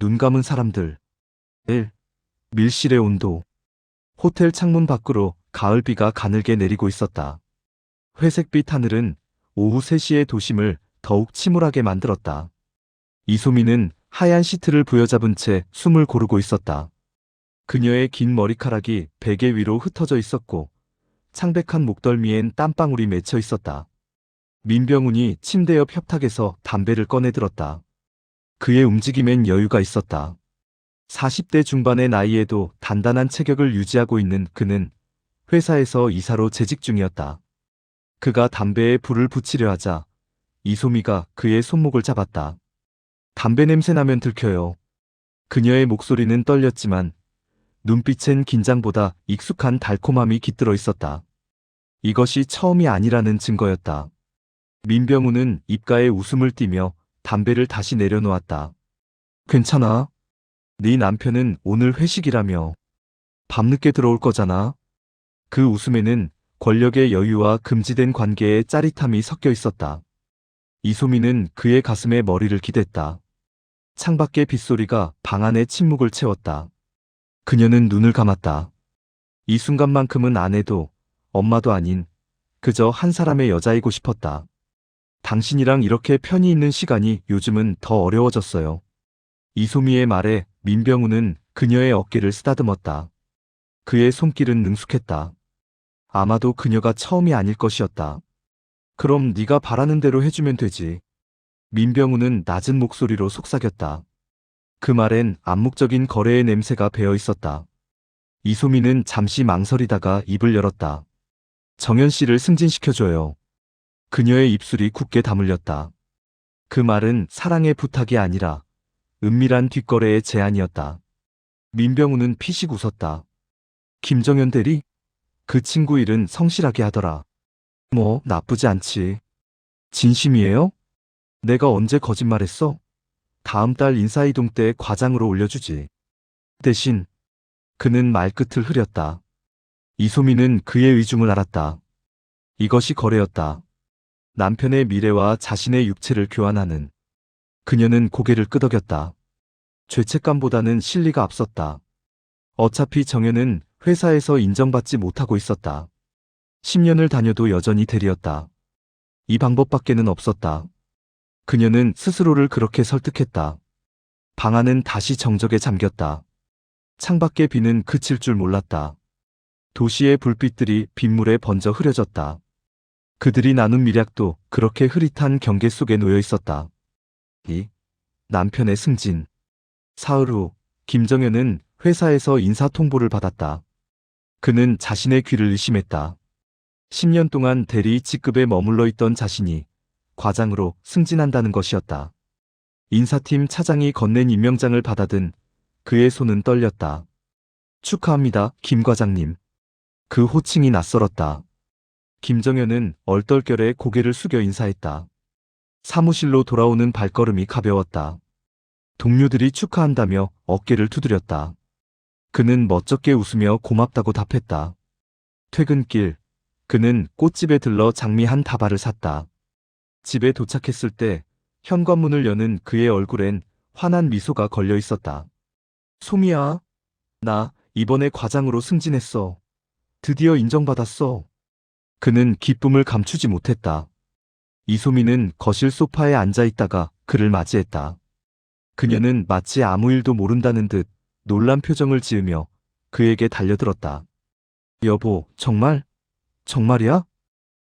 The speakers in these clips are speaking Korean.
눈 감은 사람들. 1. 밀실의 온도. 호텔 창문 밖으로 가을비가 가늘게 내리고 있었다. 회색빛 하늘은 오후 3시의 도심을 더욱 침울하게 만들었다. 이소미는 하얀 시트를 부여잡은 채 숨을 고르고 있었다. 그녀의 긴 머리카락이 베개 위로 흩어져 있었고 창백한 목덜미엔 땀방울이 맺혀 있었다. 민병훈이 침대 옆 협탁에서 담배를 꺼내 들었다. 그의 움직임엔 여유가 있었다. 40대 중반의 나이에도 단단한 체격을 유지하고 있는 그는 회사에서 이사로 재직 중이었다. 그가 담배에 불을 붙이려 하자 이소미가 그의 손목을 잡았다. 담배 냄새 나면 들켜요. 그녀의 목소리는 떨렸지만 눈빛엔 긴장보다 익숙한 달콤함이 깃들어 있었다. 이것이 처음이 아니라는 증거였다. 민병훈은 입가에 웃음을 띠며 담배를 다시 내려놓았다. 괜찮아. 네 남편은 오늘 회식이라며. 밤늦게 들어올 거잖아. 그 웃음에는 권력의 여유와 금지된 관계의 짜릿함이 섞여 있었다. 이소미는 그의 가슴에 머리를 기댔다. 창밖의 빗소리가 방 안의 침묵을 채웠다. 그녀는 눈을 감았다. 이 순간만큼은 아내도 엄마도 아닌 그저 한 사람의 여자이고 싶었다. 당신이랑 이렇게 편히 있는 시간이 요즘은 더 어려워졌어요. 이소미의 말에 민병훈은 그녀의 어깨를 쓰다듬었다. 그의 손길은 능숙했다. 아마도 그녀가 처음이 아닐 것이었다. 그럼 네가 바라는 대로 해주면 되지. 민병훈은 낮은 목소리로 속삭였다. 그 말엔 암묵적인 거래의 냄새가 배어 있었다. 이소미는 잠시 망설이다가 입을 열었다. 정연 씨를 승진시켜줘요. 그녀의 입술이 굳게 다물렸다. 그 말은 사랑의 부탁이 아니라 은밀한 뒷거래의 제안이었다. 민병훈은 피식 웃었다. 김정연 대리? 그 친구 일은 성실하게 하더라. 뭐 나쁘지 않지. 진심이에요? 내가 언제 거짓말했어? 다음 달 인사이동 때 과장으로 올려주지. 대신 그는 말끝을 흐렸다. 이소미는 그의 의중을 알았다. 이것이 거래였다. 남편의 미래와 자신의 육체를 교환하는. 그녀는 고개를 끄덕였다. 죄책감보다는 실리가 앞섰다. 어차피 정연은 회사에서 인정받지 못하고 있었다. 10년을 다녀도 여전히 대리였다. 이 방법밖에는 없었다. 그녀는 스스로를 그렇게 설득했다. 방 안은 다시 정적에 잠겼다. 창밖의 비는 그칠 줄 몰랐다. 도시의 불빛들이 빗물에 번져 흐려졌다. 그들이 나눈 미략도 그렇게 흐릿한 경계 속에 놓여 있었다. 이 남편의 승진. 사흘 후 김정연은 회사에서 인사통보를 받았다. 그는 자신의 귀를 의심했다. 10년 동안 대리 직급에 머물러 있던 자신이 과장으로 승진한다는 것이었다. 인사팀 차장이 건넨 임명장을 받아든 그의 손은 떨렸다. 축하합니다, 김 과장님. 그 호칭이 낯설었다. 김정연은 얼떨결에 고개를 숙여 인사했다. 사무실로 돌아오는 발걸음이 가벼웠다. 동료들이 축하한다며 어깨를 두드렸다. 그는 멋쩍게 웃으며 고맙다고 답했다. 퇴근길, 그는 꽃집에 들러 장미 한 다발을 샀다. 집에 도착했을 때 현관문을 여는 그의 얼굴엔 환한 미소가 걸려 있었다. 소미야, 나 이번에 과장으로 승진했어. 드디어 인정받았어. 그는 기쁨을 감추지 못했다. 이소미는 거실 소파에 앉아 있다가 그를 맞이했다. 그녀는 마치 아무 일도 모른다는 듯 놀란 표정을 지으며 그에게 달려들었다. 여보, 정말? 정말이야?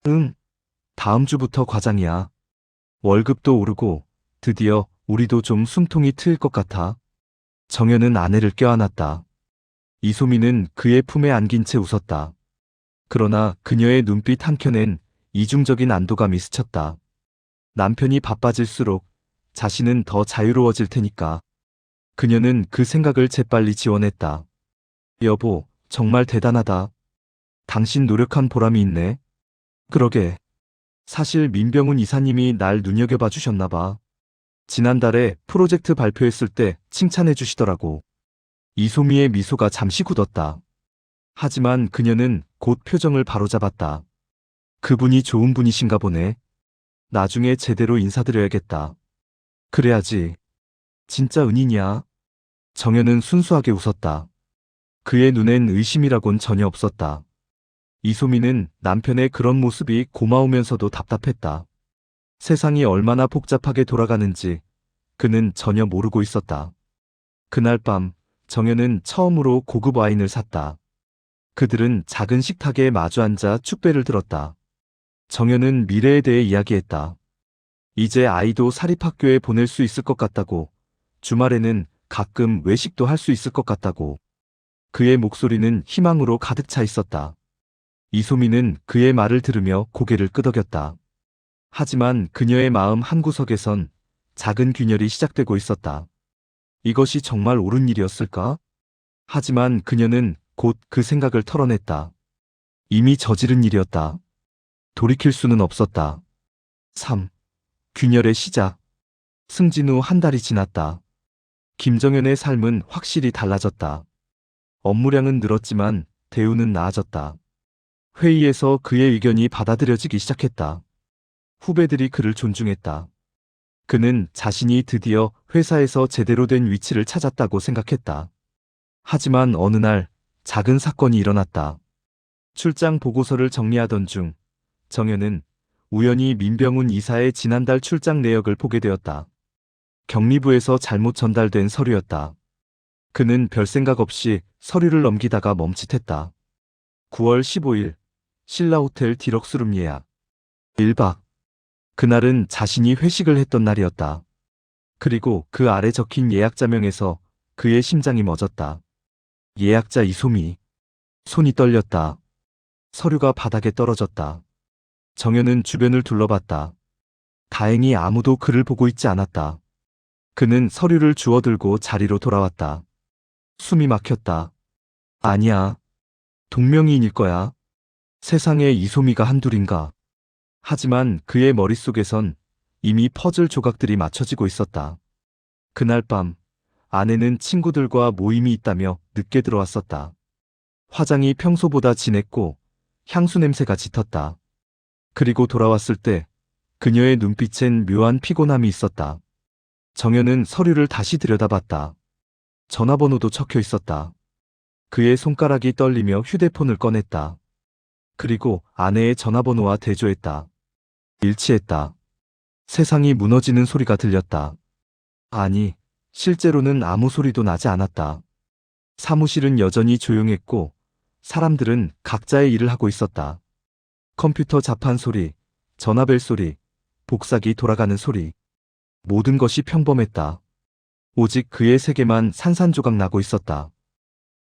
응. 다음 주부터 과장이야. 월급도 오르고 드디어 우리도 좀 숨통이 트일 것 같아. 정연은 아내를 껴안았다. 이소미는 그의 품에 안긴 채 웃었다. 그러나 그녀의 눈빛 한켠엔 이중적인 안도감이 스쳤다. 남편이 바빠질수록 자신은 더 자유로워질 테니까. 그녀는 그 생각을 재빨리 지워냈다. 여보, 정말 대단하다. 당신 노력한 보람이 있네. 그러게. 사실 민병훈 이사님이 날 눈여겨봐 주셨나 봐. 지난달에 프로젝트 발표했을 때 칭찬해 주시더라고. 이소미의 미소가 잠시 굳었다. 하지만 그녀는 곧 표정을 바로잡았다. 그분이 좋은 분이신가 보네. 나중에 제대로 인사드려야겠다. 그래야지. 진짜 은인이야. 정연은 순수하게 웃었다. 그의 눈엔 의심이라곤 전혀 없었다. 이소미는 남편의 그런 모습이 고마우면서도 답답했다. 세상이 얼마나 복잡하게 돌아가는지 그는 전혀 모르고 있었다. 그날 밤 정연은 처음으로 고급 와인을 샀다. 그들은 작은 식탁에 마주 앉아 축배를 들었다. 정연은 미래에 대해 이야기했다. 이제 아이도 사립학교에 보낼 수 있을 것 같다고, 주말에는 가끔 외식도 할 수 있을 것 같다고. 그의 목소리는 희망으로 가득 차 있었다. 이소미는 그의 말을 들으며 고개를 끄덕였다. 하지만 그녀의 마음 한구석에선 작은 균열이 시작되고 있었다. 이것이 정말 옳은 일이었을까? 하지만 그녀는 곧 그 생각을 털어냈다. 이미 저지른 일이었다. 돌이킬 수는 없었다. 3. 균열의 시작. 승진 후 한 달이 지났다. 김정연의 삶은 확실히 달라졌다. 업무량은 늘었지만 대우는 나아졌다. 회의에서 그의 의견이 받아들여지기 시작했다. 후배들이 그를 존중했다. 그는 자신이 드디어 회사에서 제대로 된 위치를 찾았다고 생각했다. 하지만 어느 날 작은 사건이 일어났다. 출장 보고서를 정리하던 중 정연은 우연히 민병훈 이사의 지난달 출장 내역을 보게 되었다. 격리부에서 잘못 전달된 서류였다. 그는 별 생각 없이 서류를 넘기다가 멈칫했다. 9월 15일 신라호텔 디럭스룸 예약 1박. 그날은 자신이 회식을 했던 날이었다. 그리고 그 아래 적힌 예약자명에서 그의 심장이 멎었다. 예약자 이소미. 손이 떨렸다. 서류가 바닥에 떨어졌다. 정연은 주변을 둘러봤다. 다행히 아무도 그를 보고 있지 않았다. 그는 서류를 주워들고 자리로 돌아왔다. 숨이 막혔다. 아니야. 동명이인일 거야. 세상에 이소미가 한둘인가. 하지만 그의 머릿속에선 이미 퍼즐 조각들이 맞춰지고 있었다. 그날 밤 아내는 친구들과 모임이 있다며 늦게 들어왔었다. 화장이 평소보다 진했고 향수 냄새가 짙었다. 그리고 돌아왔을 때 그녀의 눈빛엔 묘한 피곤함이 있었다. 정연은 서류를 다시 들여다봤다. 전화번호도 적혀 있었다. 그의 손가락이 떨리며 휴대폰을 꺼냈다. 그리고 아내의 전화번호와 대조했다. 일치했다. 세상이 무너지는 소리가 들렸다. 아니, 실제로는 아무 소리도 나지 않았다. 사무실은 여전히 조용했고 사람들은 각자의 일을 하고 있었다. 컴퓨터 자판 소리, 전화벨 소리, 복사기 돌아가는 소리. 모든 것이 평범했다. 오직 그의 세계만 산산조각 나고 있었다.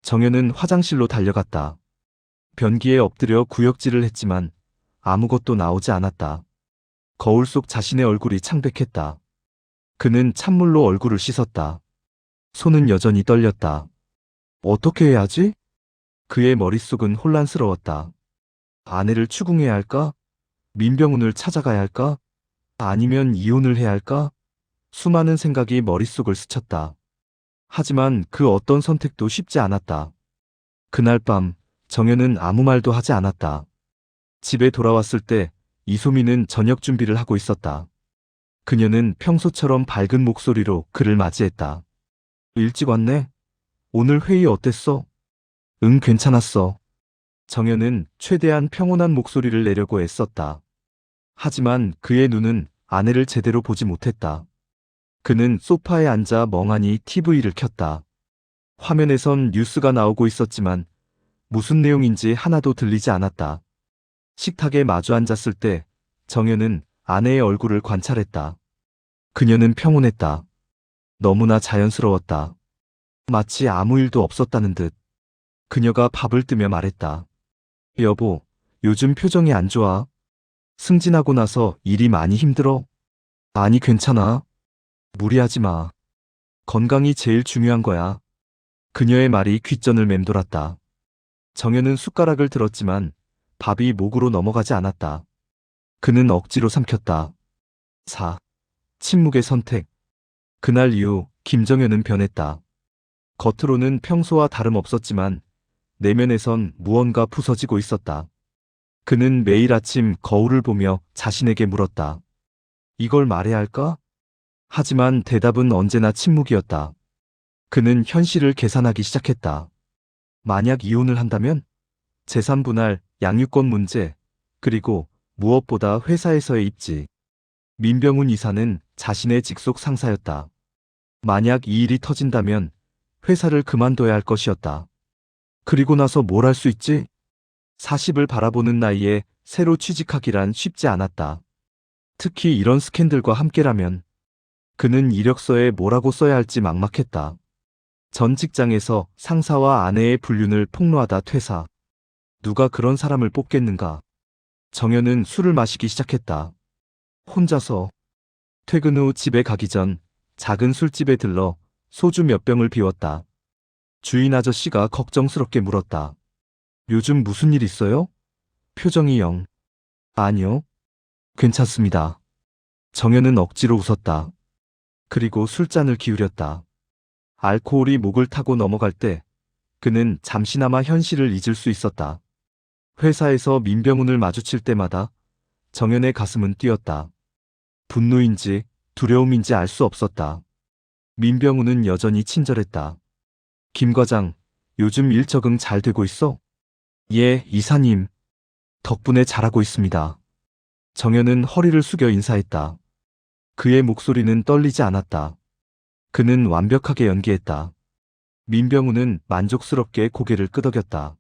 정연은 화장실로 달려갔다. 변기에 엎드려 구역질을 했지만 아무것도 나오지 않았다. 거울 속 자신의 얼굴이 창백했다. 그는 찬물로 얼굴을 씻었다. 손은 여전히 떨렸다. 어떻게 해야 하지? 그의 머릿속은 혼란스러웠다. 아내를 추궁해야 할까? 민병훈을 찾아가야 할까? 아니면 이혼을 해야 할까? 수많은 생각이 머릿속을 스쳤다. 하지만 그 어떤 선택도 쉽지 않았다. 그날 밤 정연은 아무 말도 하지 않았다. 집에 돌아왔을 때 이소미는 저녁 준비를 하고 있었다. 그녀는 평소처럼 밝은 목소리로 그를 맞이했다. 일찍 왔네? 오늘 회의 어땠어? 응, 괜찮았어. 정연은 최대한 평온한 목소리를 내려고 애썼다. 하지만 그의 눈은 아내를 제대로 보지 못했다. 그는 소파에 앉아 멍하니 TV를 켰다. 화면에선 뉴스가 나오고 있었지만 무슨 내용인지 하나도 들리지 않았다. 식탁에 마주 앉았을 때 정연은 아내의 얼굴을 관찰했다. 그녀는 평온했다. 너무나 자연스러웠다. 마치 아무 일도 없었다는 듯. 그녀가 밥을 뜨며 말했다. 여보, 요즘 표정이 안 좋아. 승진하고 나서 일이 많이 힘들어? 아니, 괜찮아. 무리하지 마. 건강이 제일 중요한 거야. 그녀의 말이 귓전을 맴돌았다. 정연은 숟가락을 들었지만 밥이 목으로 넘어가지 않았다. 그는 억지로 삼켰다. 4. 침묵의 선택. 그날 이후 김정연은 변했다. 겉으로는 평소와 다름없었지만 내면에선 무언가 부서지고 있었다. 그는 매일 아침 거울을 보며 자신에게 물었다. 이걸 말해야 할까? 하지만 대답은 언제나 침묵이었다. 그는 현실을 계산하기 시작했다. 만약 이혼을 한다면 재산 분할, 양육권 문제, 그리고 무엇보다 회사에서의 입지. 민병훈 이사는 자신의 직속 상사였다. 만약 이 일이 터진다면 회사를 그만둬야 할 것이었다. 그리고 나서 뭘 할 수 있지? 40을 바라보는 나이에 새로 취직하기란 쉽지 않았다. 특히 이런 스캔들과 함께라면 그는 이력서에 뭐라고 써야 할지 막막했다. 전 직장에서 상사와 아내의 불륜을 폭로하다 퇴사. 누가 그런 사람을 뽑겠는가? 정연은 술을 마시기 시작했다. 혼자서. 퇴근 후 집에 가기 전 작은 술집에 들러 소주 몇 병을 비웠다. 주인 아저씨가 걱정스럽게 물었다. 요즘 무슨 일 있어요? 표정이 영. 아니요. 괜찮습니다. 정연은 억지로 웃었다. 그리고 술잔을 기울였다. 알코올이 목을 타고 넘어갈 때 그는 잠시나마 현실을 잊을 수 있었다. 회사에서 민병훈을 마주칠 때마다 정연의 가슴은 뛰었다. 분노인지 두려움인지 알 수 없었다. 민병훈은 여전히 친절했다. 김 과장, 요즘 일 적응 잘 되고 있어? 예, 이사님. 덕분에 잘하고 있습니다. 정연은 허리를 숙여 인사했다. 그의 목소리는 떨리지 않았다. 그는 완벽하게 연기했다. 민병훈은 만족스럽게 고개를 끄덕였다.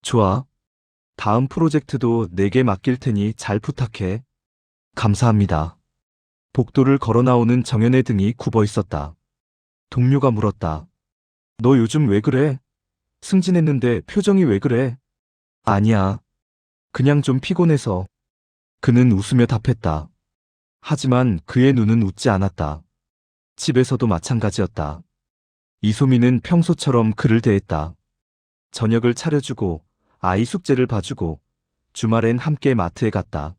좋아. 다음 프로젝트도 내게 맡길 테니 잘 부탁해. 감사합니다. 복도를 걸어 나오는 정연의 등이 굽어 있었다. 동료가 물었다. 너 요즘 왜 그래? 승진했는데 표정이 왜 그래? 아니야. 그냥 좀 피곤해서. 그는 웃으며 답했다. 하지만 그의 눈은 웃지 않았다. 집에서도 마찬가지였다. 이소미는 평소처럼 그를 대했다. 저녁을 차려주고 아이 숙제를 봐주고 주말엔 함께 마트에 갔다.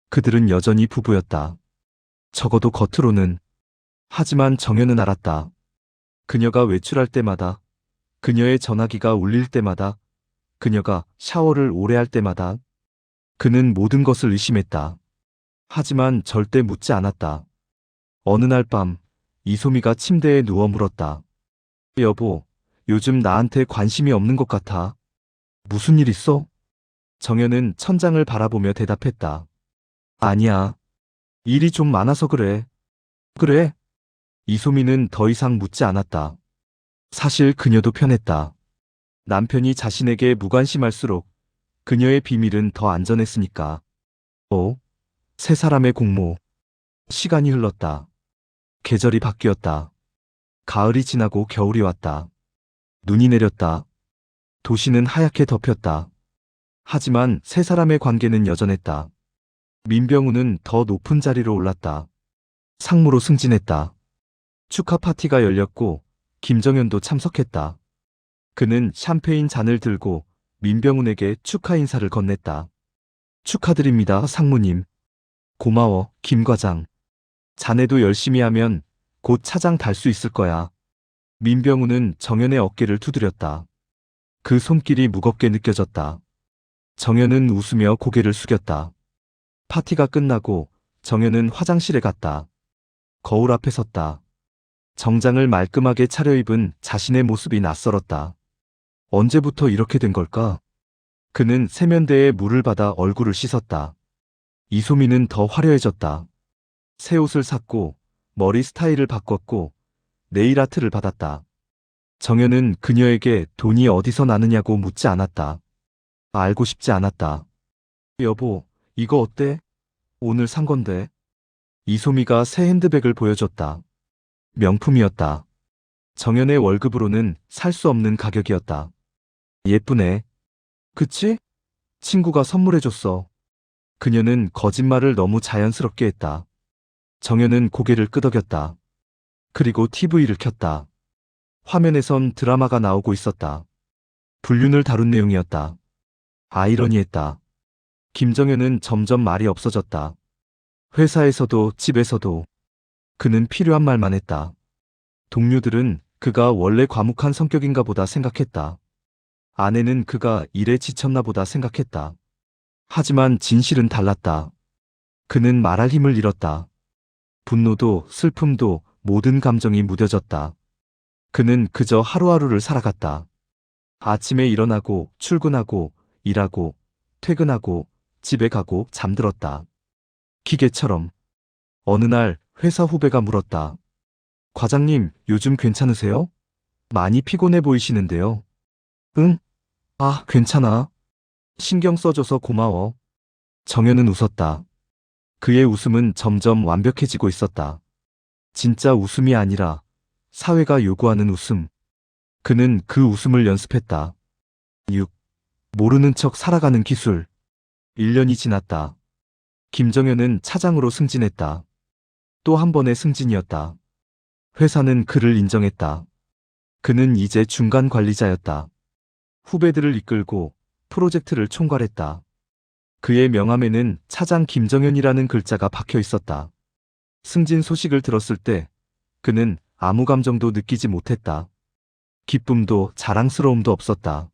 그들은 여전히 부부였다. 적어도 겉으로는. 하지만 정연은 알았다. 그녀가 외출할 때마다, 그녀의 전화기가 울릴 때마다, 그녀가 샤워를 오래 할 때마다 그는 모든 것을 의심했다. 하지만 절대 묻지 않았다. 어느 날 밤 이소미가 침대에 누워 물었다. 여보, 요즘 나한테 관심이 없는 것 같아. 무슨 일 있어? 정연은 천장을 바라보며 대답했다. 아니야. 일이 좀 많아서 그래. 그래? 이소미는 더 이상 묻지 않았다. 사실 그녀도 편했다. 남편이 자신에게 무관심할수록 그녀의 비밀은 더 안전했으니까. 세 사람의 공모. 시간이 흘렀다. 계절이 바뀌었다. 가을이 지나고 겨울이 왔다. 눈이 내렸다. 도시는 하얗게 덮였다. 하지만 세 사람의 관계는 여전했다. 민병훈은 더 높은 자리로 올랐다. 상무로 승진했다. 축하 파티가 열렸고 김정현도 참석했다. 그는 샴페인 잔을 들고 민병훈에게 축하 인사를 건넸다. 축하드립니다, 상무님. 고마워, 김 과장. 자네도 열심히 하면 곧 차장 달 수 있을 거야. 민병훈은 정연의 어깨를 두드렸다. 그 손길이 무겁게 느껴졌다. 정연은 웃으며 고개를 숙였다. 파티가 끝나고 정연은 화장실에 갔다. 거울 앞에 섰다. 정장을 말끔하게 차려입은 자신의 모습이 낯설었다. 언제부터 이렇게 된 걸까? 그는 세면대에 물을 받아 얼굴을 씻었다. 이소미는 더 화려해졌다. 새 옷을 샀고 머리 스타일을 바꿨고 네일 아트를 받았다. 정연은 그녀에게 돈이 어디서 나느냐고 묻지 않았다. 알고 싶지 않았다. 여보, 이거 어때? 오늘 산 건데. 이소미가 새 핸드백을 보여줬다. 명품이었다. 정연의 월급으로는 살 수 없는 가격이었다. 예쁘네. 그치? 친구가 선물해줬어. 그녀는 거짓말을 너무 자연스럽게 했다. 정연은 고개를 끄덕였다. 그리고 TV를 켰다. 화면에선 드라마가 나오고 있었다. 불륜을 다룬 내용이었다. 아이러니했다. 김정현은 점점 말이 없어졌다. 회사에서도 집에서도 그는 필요한 말만 했다. 동료들은 그가 원래 과묵한 성격인가 보다 생각했다. 아내는 그가 일에 지쳤나 보다 생각했다. 하지만 진실은 달랐다. 그는 말할 힘을 잃었다. 분노도 슬픔도 모든 감정이 무뎌졌다. 그는 그저 하루하루를 살아갔다. 아침에 일어나고 출근하고 일하고 퇴근하고 집에 가고 잠들었다. 기계처럼. 어느 날 회사 후배가 물었다. 과장님, 요즘 괜찮으세요? 많이 피곤해 보이시는데요. 응? 아, 괜찮아. 신경 써줘서 고마워. 정연은 웃었다. 그의 웃음은 점점 완벽해지고 있었다. 진짜 웃음이 아니라 사회가 요구하는 웃음. 그는 그 웃음을 연습했다. 6. 모르는 척 살아가는 기술. 1년이 지났다. 김정현은 차장으로 승진했다. 또 한 번의 승진이었다. 회사는 그를 인정했다. 그는 이제 중간 관리자였다. 후배들을 이끌고 프로젝트를 총괄했다. 그의 명함에는 차장 김정현이라는 글자가 박혀 있었다. 승진 소식을 들었을 때 그는 아무 감정도 느끼지 못했다. 기쁨도 자랑스러움도 없었다.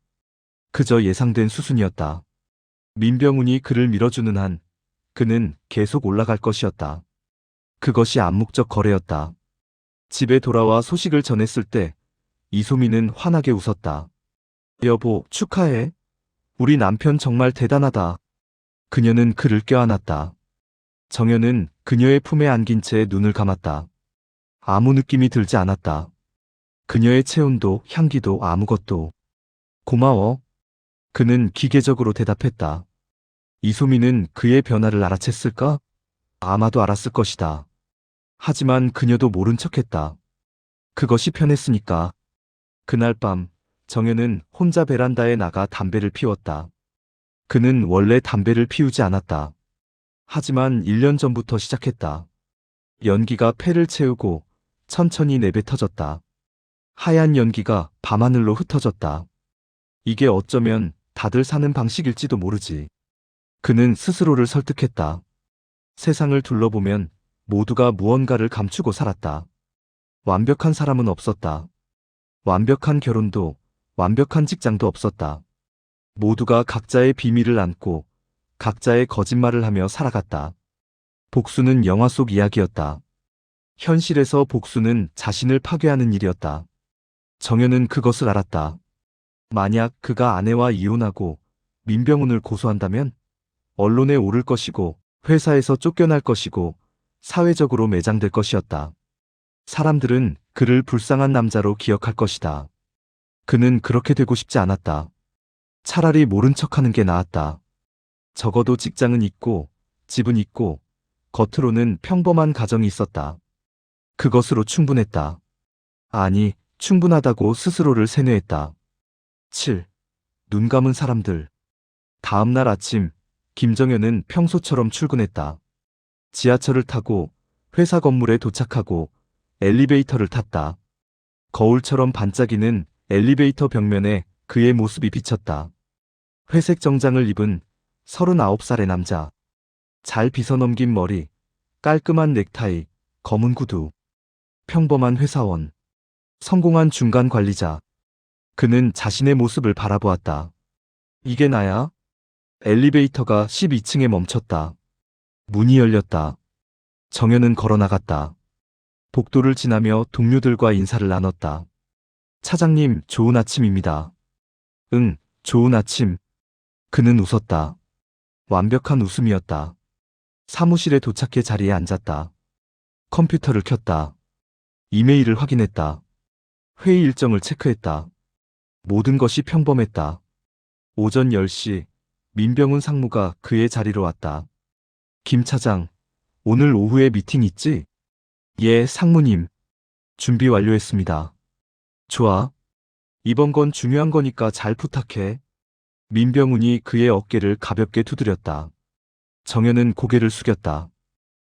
그저 예상된 수순이었다. 민병훈이 그를 밀어주는 한 그는 계속 올라갈 것이었다. 그것이 암묵적 거래였다. 집에 돌아와 소식을 전했을 때 이소미는 환하게 웃었다. 여보, 축하해. 우리 남편 정말 대단하다. 그녀는 그를 껴안았다. 정연은 그녀의 품에 안긴 채 눈을 감았다. 아무 느낌이 들지 않았다. 그녀의 체온도 향기도 아무것도. 고마워. 그는 기계적으로 대답했다. 이소미는 그의 변화를 알아챘을까? 아마도 알았을 것이다. 하지만 그녀도 모른 척했다. 그것이 편했으니까. 그날 밤 정연은 혼자 베란다에 나가 담배를 피웠다. 그는 원래 담배를 피우지 않았다. 하지만 1년 전부터 시작했다. 연기가 폐를 채우고 천천히 내뱉어졌다. 하얀 연기가 밤하늘로 흩어졌다. 이게 어쩌면 다들 사는 방식일지도 모르지. 그는 스스로를 설득했다. 세상을 둘러보면 모두가 무언가를 감추고 살았다. 완벽한 사람은 없었다. 완벽한 결혼도, 완벽한 직장도 없었다. 모두가 각자의 비밀을 안고 각자의 거짓말을 하며 살아갔다. 복수는 영화 속 이야기였다. 현실에서 복수는 자신을 파괴하는 일이었다. 정연은 그것을 알았다. 만약 그가 아내와 이혼하고 민병훈을 고소한다면 언론에 오를 것이고 회사에서 쫓겨날 것이고 사회적으로 매장될 것이었다. 사람들은 그를 불쌍한 남자로 기억할 것이다. 그는 그렇게 되고 싶지 않았다. 차라리 모른 척하는 게 나았다. 적어도 직장은 있고 집은 있고 겉으로는 평범한 가정이 있었다. 그것으로 충분했다. 아니, 충분하다고 스스로를 세뇌했다. 7. 눈 감은 사람들. 다음 날 아침, 김정현은 평소처럼 출근했다. 지하철을 타고 회사 건물에 도착하고 엘리베이터를 탔다. 거울처럼 반짝이는 엘리베이터 벽면에 그의 모습이 비쳤다. 회색 정장을 입은 39살의 남자. 잘 빗어넘긴 머리, 깔끔한 넥타이, 검은 구두. 평범한 회사원. 성공한 중간 관리자. 그는 자신의 모습을 바라보았다. 이게 나야? 엘리베이터가 12층에 멈췄다. 문이 열렸다. 정연은 걸어 나갔다. 복도를 지나며 동료들과 인사를 나눴다. 차장님, 좋은 아침입니다. 응, 좋은 아침. 그는 웃었다. 완벽한 웃음이었다. 사무실에 도착해 자리에 앉았다. 컴퓨터를 켰다. 이메일을 확인했다. 회의 일정을 체크했다. 모든 것이 평범했다. 오전 10시, 민병훈 상무가 그의 자리로 왔다. 김 차장, 오늘 오후에 미팅 있지? 예, 상무님. 준비 완료했습니다. 좋아. 이번 건 중요한 거니까 잘 부탁해. 민병훈이 그의 어깨를 가볍게 두드렸다. 정연은 고개를 숙였다.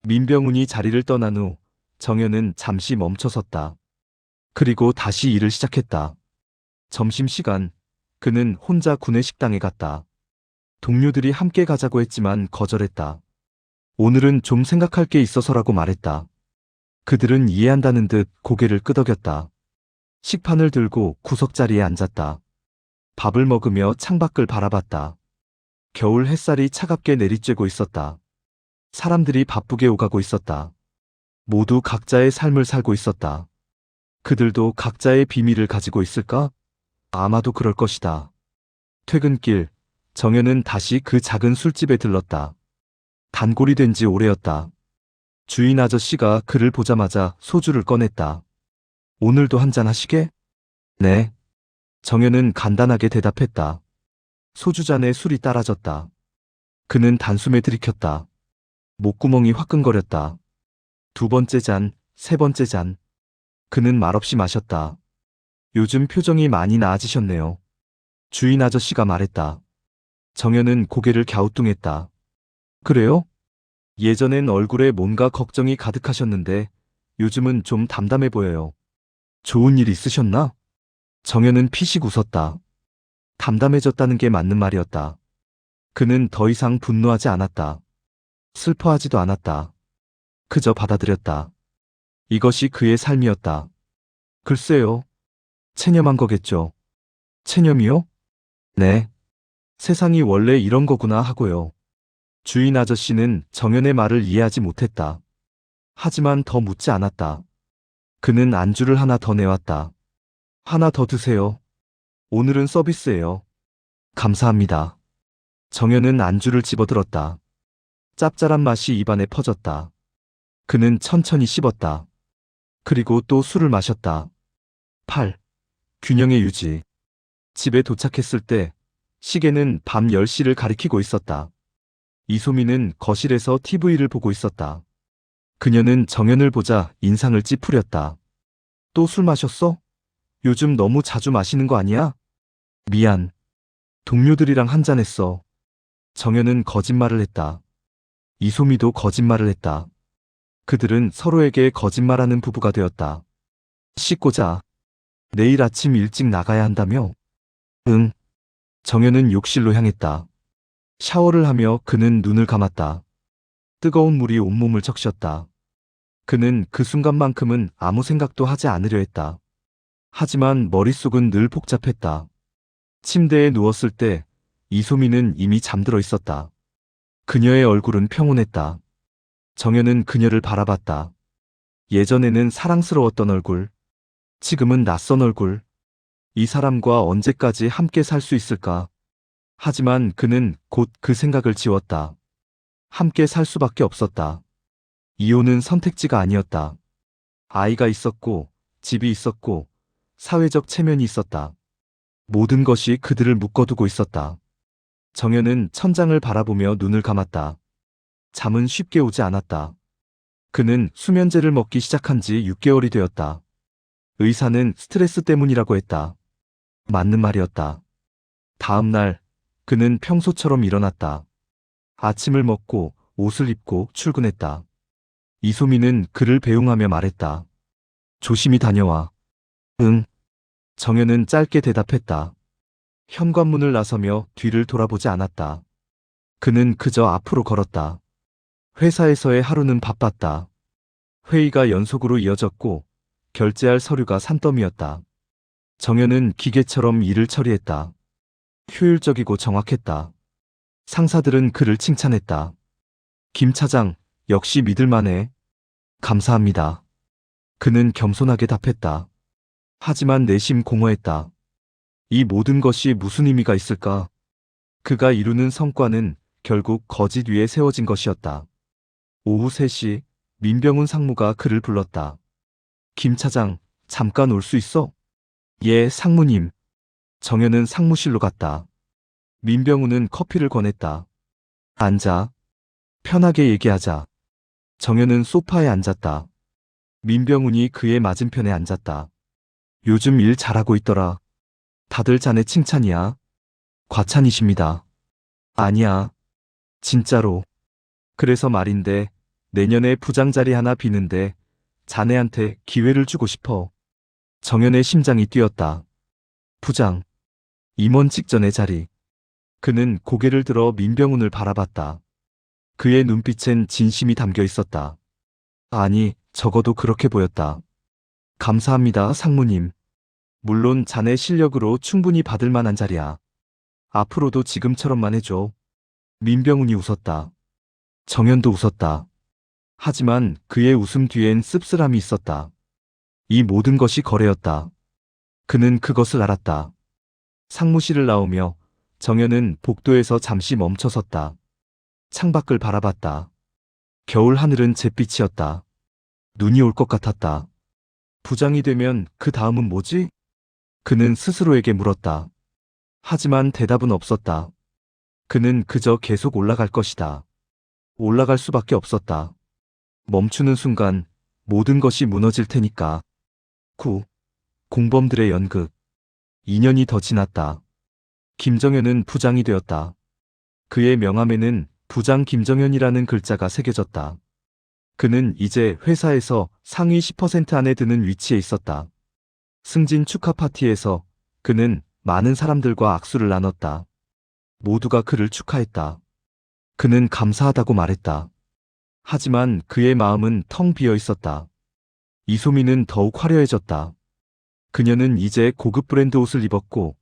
민병훈이 자리를 떠난 후 정연은 잠시 멈춰섰다. 그리고 다시 일을 시작했다. 점심시간, 그는 혼자 구내식당에 갔다. 동료들이 함께 가자고 했지만 거절했다. 오늘은 좀 생각할 게 있어서라고 말했다. 그들은 이해한다는 듯 고개를 끄덕였다. 식판을 들고 구석자리에 앉았다. 밥을 먹으며 창밖을 바라봤다. 겨울 햇살이 차갑게 내리쬐고 있었다. 사람들이 바쁘게 오가고 있었다. 모두 각자의 삶을 살고 있었다. 그들도 각자의 비밀을 가지고 있을까? 아마도 그럴 것이다. 퇴근길, 정연은 다시 그 작은 술집에 들렀다. 단골이 된 지 오래였다. 주인 아저씨가 그를 보자마자 소주를 꺼냈다. 오늘도 한잔 하시게? 네. 정연은 간단하게 대답했다. 소주잔에 술이 따라졌다. 그는 단숨에 들이켰다. 목구멍이 화끈거렸다. 두 번째 잔, 세 번째 잔. 그는 말없이 마셨다. 요즘 표정이 많이 나아지셨네요. 주인 아저씨가 말했다. 정연은 고개를 갸우뚱했다. 그래요? 예전엔 얼굴에 뭔가 걱정이 가득하셨는데 요즘은 좀 담담해 보여요. 좋은 일 있으셨나? 정연은 피식 웃었다. 담담해졌다는 게 맞는 말이었다. 그는 더 이상 분노하지 않았다. 슬퍼하지도 않았다. 그저 받아들였다. 이것이 그의 삶이었다. 글쎄요. 체념한 거겠죠. 체념이요? 네. 세상이 원래 이런 거구나 하고요. 주인 아저씨는 정연의 말을 이해하지 못했다. 하지만 더 묻지 않았다. 그는 안주를 하나 더 내왔다. 하나 더 드세요. 오늘은 서비스예요. 감사합니다. 정연은 안주를 집어들었다. 짭짤한 맛이 입안에 퍼졌다. 그는 천천히 씹었다. 그리고 또 술을 마셨다. 8. 균형의 유지. 집에 도착했을 때 시계는 밤 10시를 가리키고 있었다. 이소미는 거실에서 TV를 보고 있었다. 그녀는 정연을 보자 인상을 찌푸렸다. 또 술 마셨어? 요즘 너무 자주 마시는 거 아니야? 미안. 동료들이랑 한잔했어. 정연은 거짓말을 했다. 이소미도 거짓말을 했다. 그들은 서로에게 거짓말하는 부부가 되었다. 씻고 자. 내일 아침 일찍 나가야 한다며? 응. 정연은 욕실로 향했다. 샤워를 하며 그는 눈을 감았다. 뜨거운 물이 온몸을 적셨다. 그는 그 순간만큼은 아무 생각도 하지 않으려 했다. 하지만 머릿속은 늘 복잡했다. 침대에 누웠을 때 이소미는 이미 잠들어 있었다. 그녀의 얼굴은 평온했다. 정연은 그녀를 바라봤다. 예전에는 사랑스러웠던 얼굴, 지금은 낯선 얼굴. 이 사람과 언제까지 함께 살 수 있을까? 하지만 그는 곧 그 생각을 지웠다. 함께 살 수밖에 없었다. 이혼은 선택지가 아니었다. 아이가 있었고, 집이 있었고, 사회적 체면이 있었다. 모든 것이 그들을 묶어두고 있었다. 정연은 천장을 바라보며 눈을 감았다. 잠은 쉽게 오지 않았다. 그는 수면제를 먹기 시작한 지 6개월이 되었다. 의사는 스트레스 때문이라고 했다. 맞는 말이었다. 다음 날, 그는 평소처럼 일어났다. 아침을 먹고 옷을 입고 출근했다. 이소미는 그를 배웅하며 말했다. 조심히 다녀와. 응. 정연은 짧게 대답했다. 현관문을 나서며 뒤를 돌아보지 않았다. 그는 그저 앞으로 걸었다. 회사에서의 하루는 바빴다. 회의가 연속으로 이어졌고 결제할 서류가 산더미였다. 정연은 기계처럼 일을 처리했다. 효율적이고 정확했다. 상사들은 그를 칭찬했다. 김 차장, 역시 믿을만해. 감사합니다. 그는 겸손하게 답했다. 하지만 내심 공허했다. 이 모든 것이 무슨 의미가 있을까? 그가 이루는 성과는 결국 거짓 위에 세워진 것이었다. 오후 3시, 민병훈 상무가 그를 불렀다. 김 차장, 잠깐 올 수 있어? 예, 상무님. 정연은 상무실로 갔다. 민병훈은 커피를 권했다. 앉아. 편하게 얘기하자. 정연은 소파에 앉았다. 민병훈이 그의 맞은편에 앉았다. 요즘 일 잘하고 있더라. 다들 자네 칭찬이야. 과찬이십니다. 아니야. 진짜로. 그래서 말인데 내년에 부장 자리 하나 비는데 자네한테 기회를 주고 싶어. 정연의 심장이 뛰었다. 부장. 임원 직전의 자리. 그는 고개를 들어 민병훈을 바라봤다. 그의 눈빛엔 진심이 담겨 있었다. 아니, 적어도 그렇게 보였다. 감사합니다, 상무님. 물론 자네 실력으로 충분히 받을 만한 자리야. 앞으로도 지금처럼만 해줘. 민병훈이 웃었다. 정연도 웃었다. 하지만 그의 웃음 뒤엔 씁쓸함이 있었다. 이 모든 것이 거래였다. 그는 그것을 알았다. 상무실을 나오며 정연은 복도에서 잠시 멈춰섰다. 창밖을 바라봤다. 겨울 하늘은 잿빛이었다. 눈이 올 것 같았다. 부장이 되면 그 다음은 뭐지? 그는 스스로에게 물었다. 하지만 대답은 없었다. 그는 그저 계속 올라갈 것이다. 올라갈 수밖에 없었다. 멈추는 순간 모든 것이 무너질 테니까. 9. 공범들의 연극. 2년이 더 지났다. 김정현은 부장이 되었다. 그의 명함에는 부장 김정현이라는 글자가 새겨졌다. 그는 이제 회사에서 상위 10% 안에 드는 위치에 있었다. 승진 축하 파티에서 그는 많은 사람들과 악수를 나눴다. 모두가 그를 축하했다. 그는 감사하다고 말했다. 하지만 그의 마음은 텅 비어 있었다. 이소미는 더욱 화려해졌다. 그녀는 이제 고급 브랜드 옷을 입었고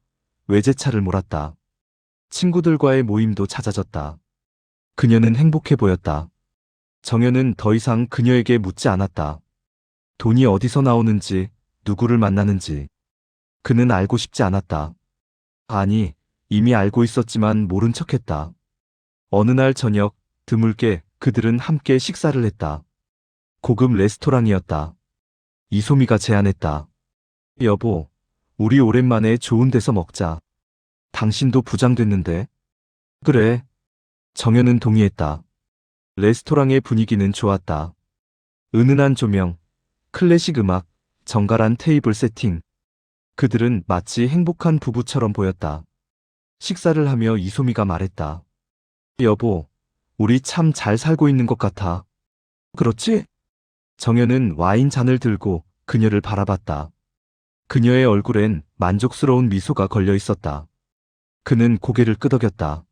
외제차를 몰았다. 친구들과의 모임도 잦아졌다. 그녀는 행복해 보였다. 정연은 더 이상 그녀에게 묻지 않았다. 돈이 어디서 나오는지, 누구를 만나는지. 그는 알고 싶지 않았다. 아니, 이미 알고 있었지만 모른 척했다. 어느 날 저녁, 드물게 그들은 함께 식사를 했다. 고급 레스토랑이었다. 이소미가 제안했다. 여보, 우리 오랜만에 좋은 데서 먹자. 당신도 부장 됐는데. 그래. 정연은 동의했다. 레스토랑의 분위기는 좋았다. 은은한 조명, 클래식 음악, 정갈한 테이블 세팅. 그들은 마치 행복한 부부처럼 보였다. 식사를 하며 이소미가 말했다. 여보, 우리 참 잘 살고 있는 것 같아. 그렇지? 정연은 와인 잔을 들고 그녀를 바라봤다. 그녀의 얼굴엔 만족스러운 미소가 걸려 있었다. 그는 고개를 끄덕였다.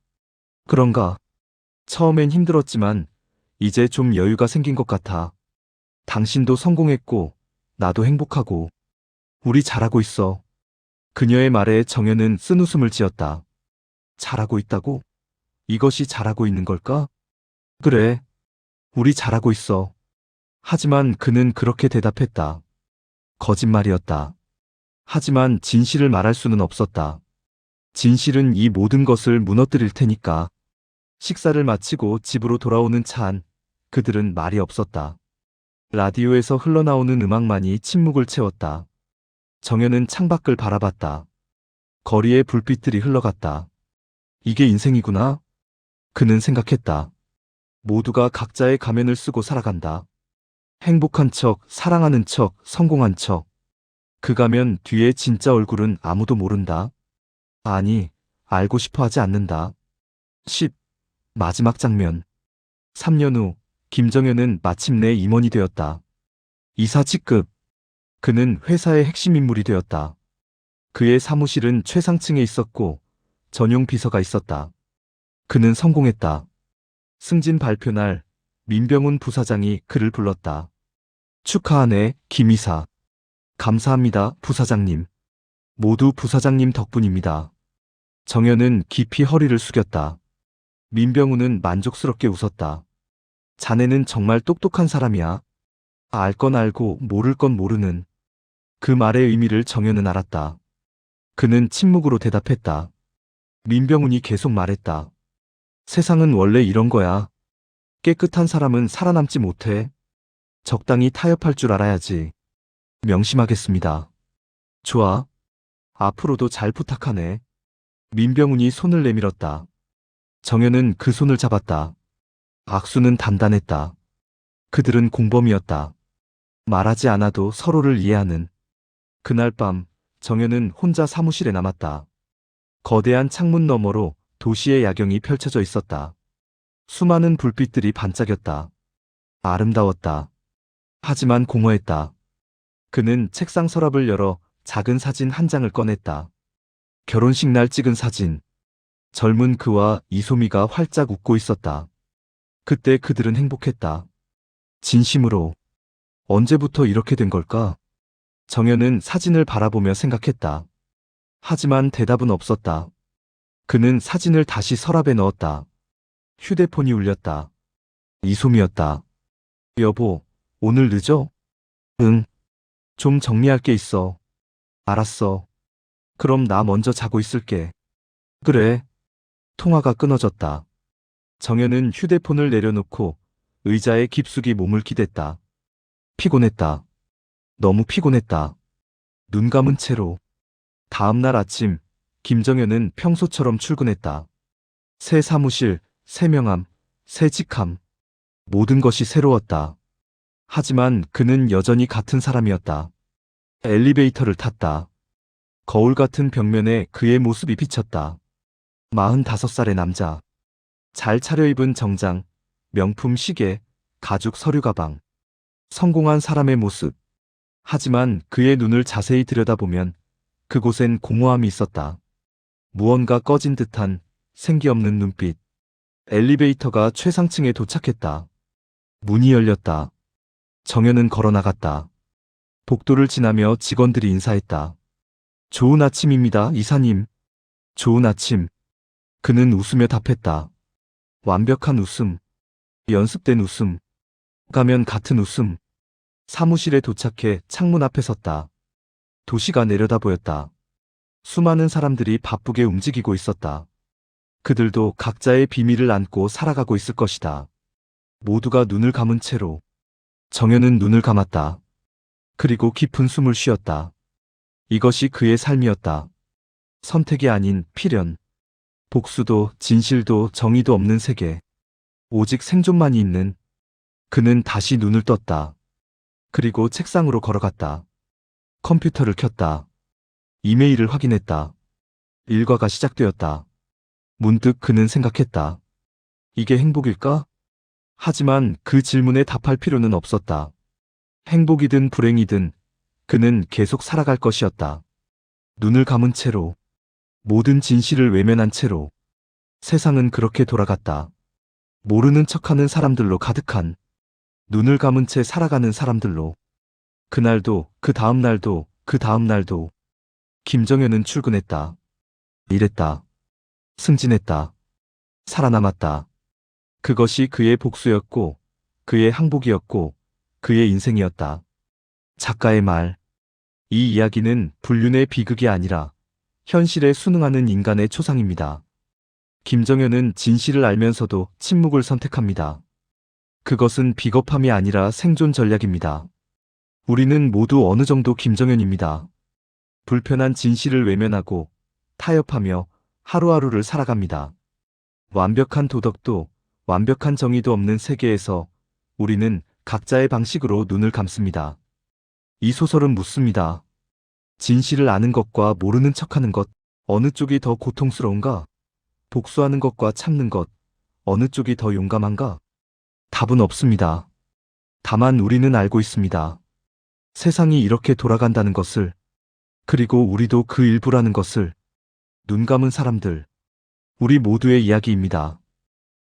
그런가? 처음엔 힘들었지만 이제 좀 여유가 생긴 것 같아. 당신도 성공했고 나도 행복하고 우리 잘하고 있어. 그녀의 말에 정연은 쓴웃음을 지었다. 잘하고 있다고? 이것이 잘하고 있는 걸까? 그래, 우리 잘하고 있어. 하지만 그는 그렇게 대답했다. 거짓말이었다. 하지만 진실을 말할 수는 없었다. 진실은 이 모든 것을 무너뜨릴 테니까. 식사를 마치고 집으로 돌아오는 차 안, 그들은 말이 없었다. 라디오에서 흘러나오는 음악만이 침묵을 채웠다. 정연은 창밖을 바라봤다. 거리에 불빛들이 흘러갔다. 이게 인생이구나. 그는 생각했다. 모두가 각자의 가면을 쓰고 살아간다. 행복한 척, 사랑하는 척, 성공한 척. 그 가면 뒤에 진짜 얼굴은 아무도 모른다. 아니, 알고 싶어 하지 않는다. 10. 마지막 장면. 3년 후, 김정현은 마침내 임원이 되었다. 이사 직급. 그는 회사의 핵심 인물이 되었다. 그의 사무실은 최상층에 있었고 전용 비서가 있었다. 그는 성공했다. 승진 발표 날 민병훈 부사장이 그를 불렀다. 축하하네, 김 이사. 감사합니다, 부사장님. 모두 부사장님 덕분입니다. 정연은 깊이 허리를 숙였다. 민병훈은 만족스럽게 웃었다. 자네는 정말 똑똑한 사람이야. 알 건 알고 모를 건 모르는. 그 말의 의미를 정연은 알았다. 그는 침묵으로 대답했다. 민병훈이 계속 말했다. 세상은 원래 이런 거야. 깨끗한 사람은 살아남지 못해. 적당히 타협할 줄 알아야지. 명심하겠습니다. 좋아. 앞으로도 잘 부탁하네. 민병훈이 손을 내밀었다. 정연은 그 손을 잡았다. 악수는 단단했다. 그들은 공범이었다. 말하지 않아도 서로를 이해하는. 그날 밤 정연은 혼자 사무실에 남았다. 거대한 창문 너머로 도시의 야경이 펼쳐져 있었다. 수많은 불빛들이 반짝였다. 아름다웠다. 하지만 공허했다. 그는 책상 서랍을 열어 작은 사진 한 장을 꺼냈다. 결혼식 날 찍은 사진. 젊은 그와 이소미가 활짝 웃고 있었다. 그때 그들은 행복했다. 진심으로. 언제부터 이렇게 된 걸까? 정연은 사진을 바라보며 생각했다. 하지만 대답은 없었다. 그는 사진을 다시 서랍에 넣었다. 휴대폰이 울렸다. 이소미였다. 여보, 오늘 늦어? 응. 좀 정리할 게 있어. 알았어. 그럼 나 먼저 자고 있을게. 그래. 통화가 끊어졌다. 정연은 휴대폰을 내려놓고 의자에 깊숙이 몸을 기댔다. 피곤했다. 너무 피곤했다. 눈 감은 채로. 다음 날 아침, 김정연은 평소처럼 출근했다. 새 사무실, 새 명함, 새 직함. 모든 것이 새로웠다. 하지만 그는 여전히 같은 사람이었다. 엘리베이터를 탔다. 거울 같은 벽면에 그의 모습이 비쳤다. 45살의 남자. 잘 차려입은 정장, 명품 시계, 가죽 서류 가방. 성공한 사람의 모습. 하지만 그의 눈을 자세히 들여다보면 그곳엔 공허함이 있었다. 무언가 꺼진 듯한 생기 없는 눈빛. 엘리베이터가 최상층에 도착했다. 문이 열렸다. 정연은 걸어 나갔다. 복도를 지나며 직원들이 인사했다. 좋은 아침입니다, 이사님. 좋은 아침. 그는 웃으며 답했다. 완벽한 웃음. 연습된 웃음. 가면 같은 웃음. 사무실에 도착해 창문 앞에 섰다. 도시가 내려다 보였다. 수많은 사람들이 바쁘게 움직이고 있었다. 그들도 각자의 비밀을 안고 살아가고 있을 것이다. 모두가 눈을 감은 채로. 정연은 눈을 감았다. 그리고 깊은 숨을 쉬었다. 이것이 그의 삶이었다. 선택이 아닌 필연. 복수도 진실도 정의도 없는 세계. 오직 생존만이 있는. 그는 다시 눈을 떴다. 그리고 책상으로 걸어갔다. 컴퓨터를 켰다. 이메일을 확인했다. 일과가 시작되었다. 문득 그는 생각했다. 이게 행복일까? 하지만 그 질문에 답할 필요는 없었다. 행복이든 불행이든 그는 계속 살아갈 것이었다. 눈을 감은 채로. 모든 진실을 외면한 채로. 세상은 그렇게 돌아갔다. 모르는 척하는 사람들로 가득한. 눈을 감은 채 살아가는 사람들로. 그날도, 그 다음 날도, 그 다음 날도. 김정연은 출근했다. 일했다. 승진했다. 살아남았다. 그것이 그의 복수였고, 그의 항복이었고, 그의 인생이었다. 작가의 말. 이 이야기는 불륜의 비극이 아니라 현실에 순응하는 인간의 초상입니다. 김정연은 진실을 알면서도 침묵을 선택합니다. 그것은 비겁함이 아니라 생존 전략입니다. 우리는 모두 어느 정도 김정연입니다. 불편한 진실을 외면하고 타협하며 하루하루를 살아갑니다. 완벽한 도덕도 완벽한 정의도 없는 세계에서 우리는 각자의 방식으로 눈을 감습니다. 이 소설은 묻습니다. 진실을 아는 것과 모르는 척하는 것, 어느 쪽이 더 고통스러운가? 복수하는 것과 참는 것, 어느 쪽이 더 용감한가? 답은 없습니다. 다만 우리는 알고 있습니다. 세상이 이렇게 돌아간다는 것을, 그리고 우리도 그 일부라는 것을. 눈 감은 사람들. 우리 모두의 이야기입니다.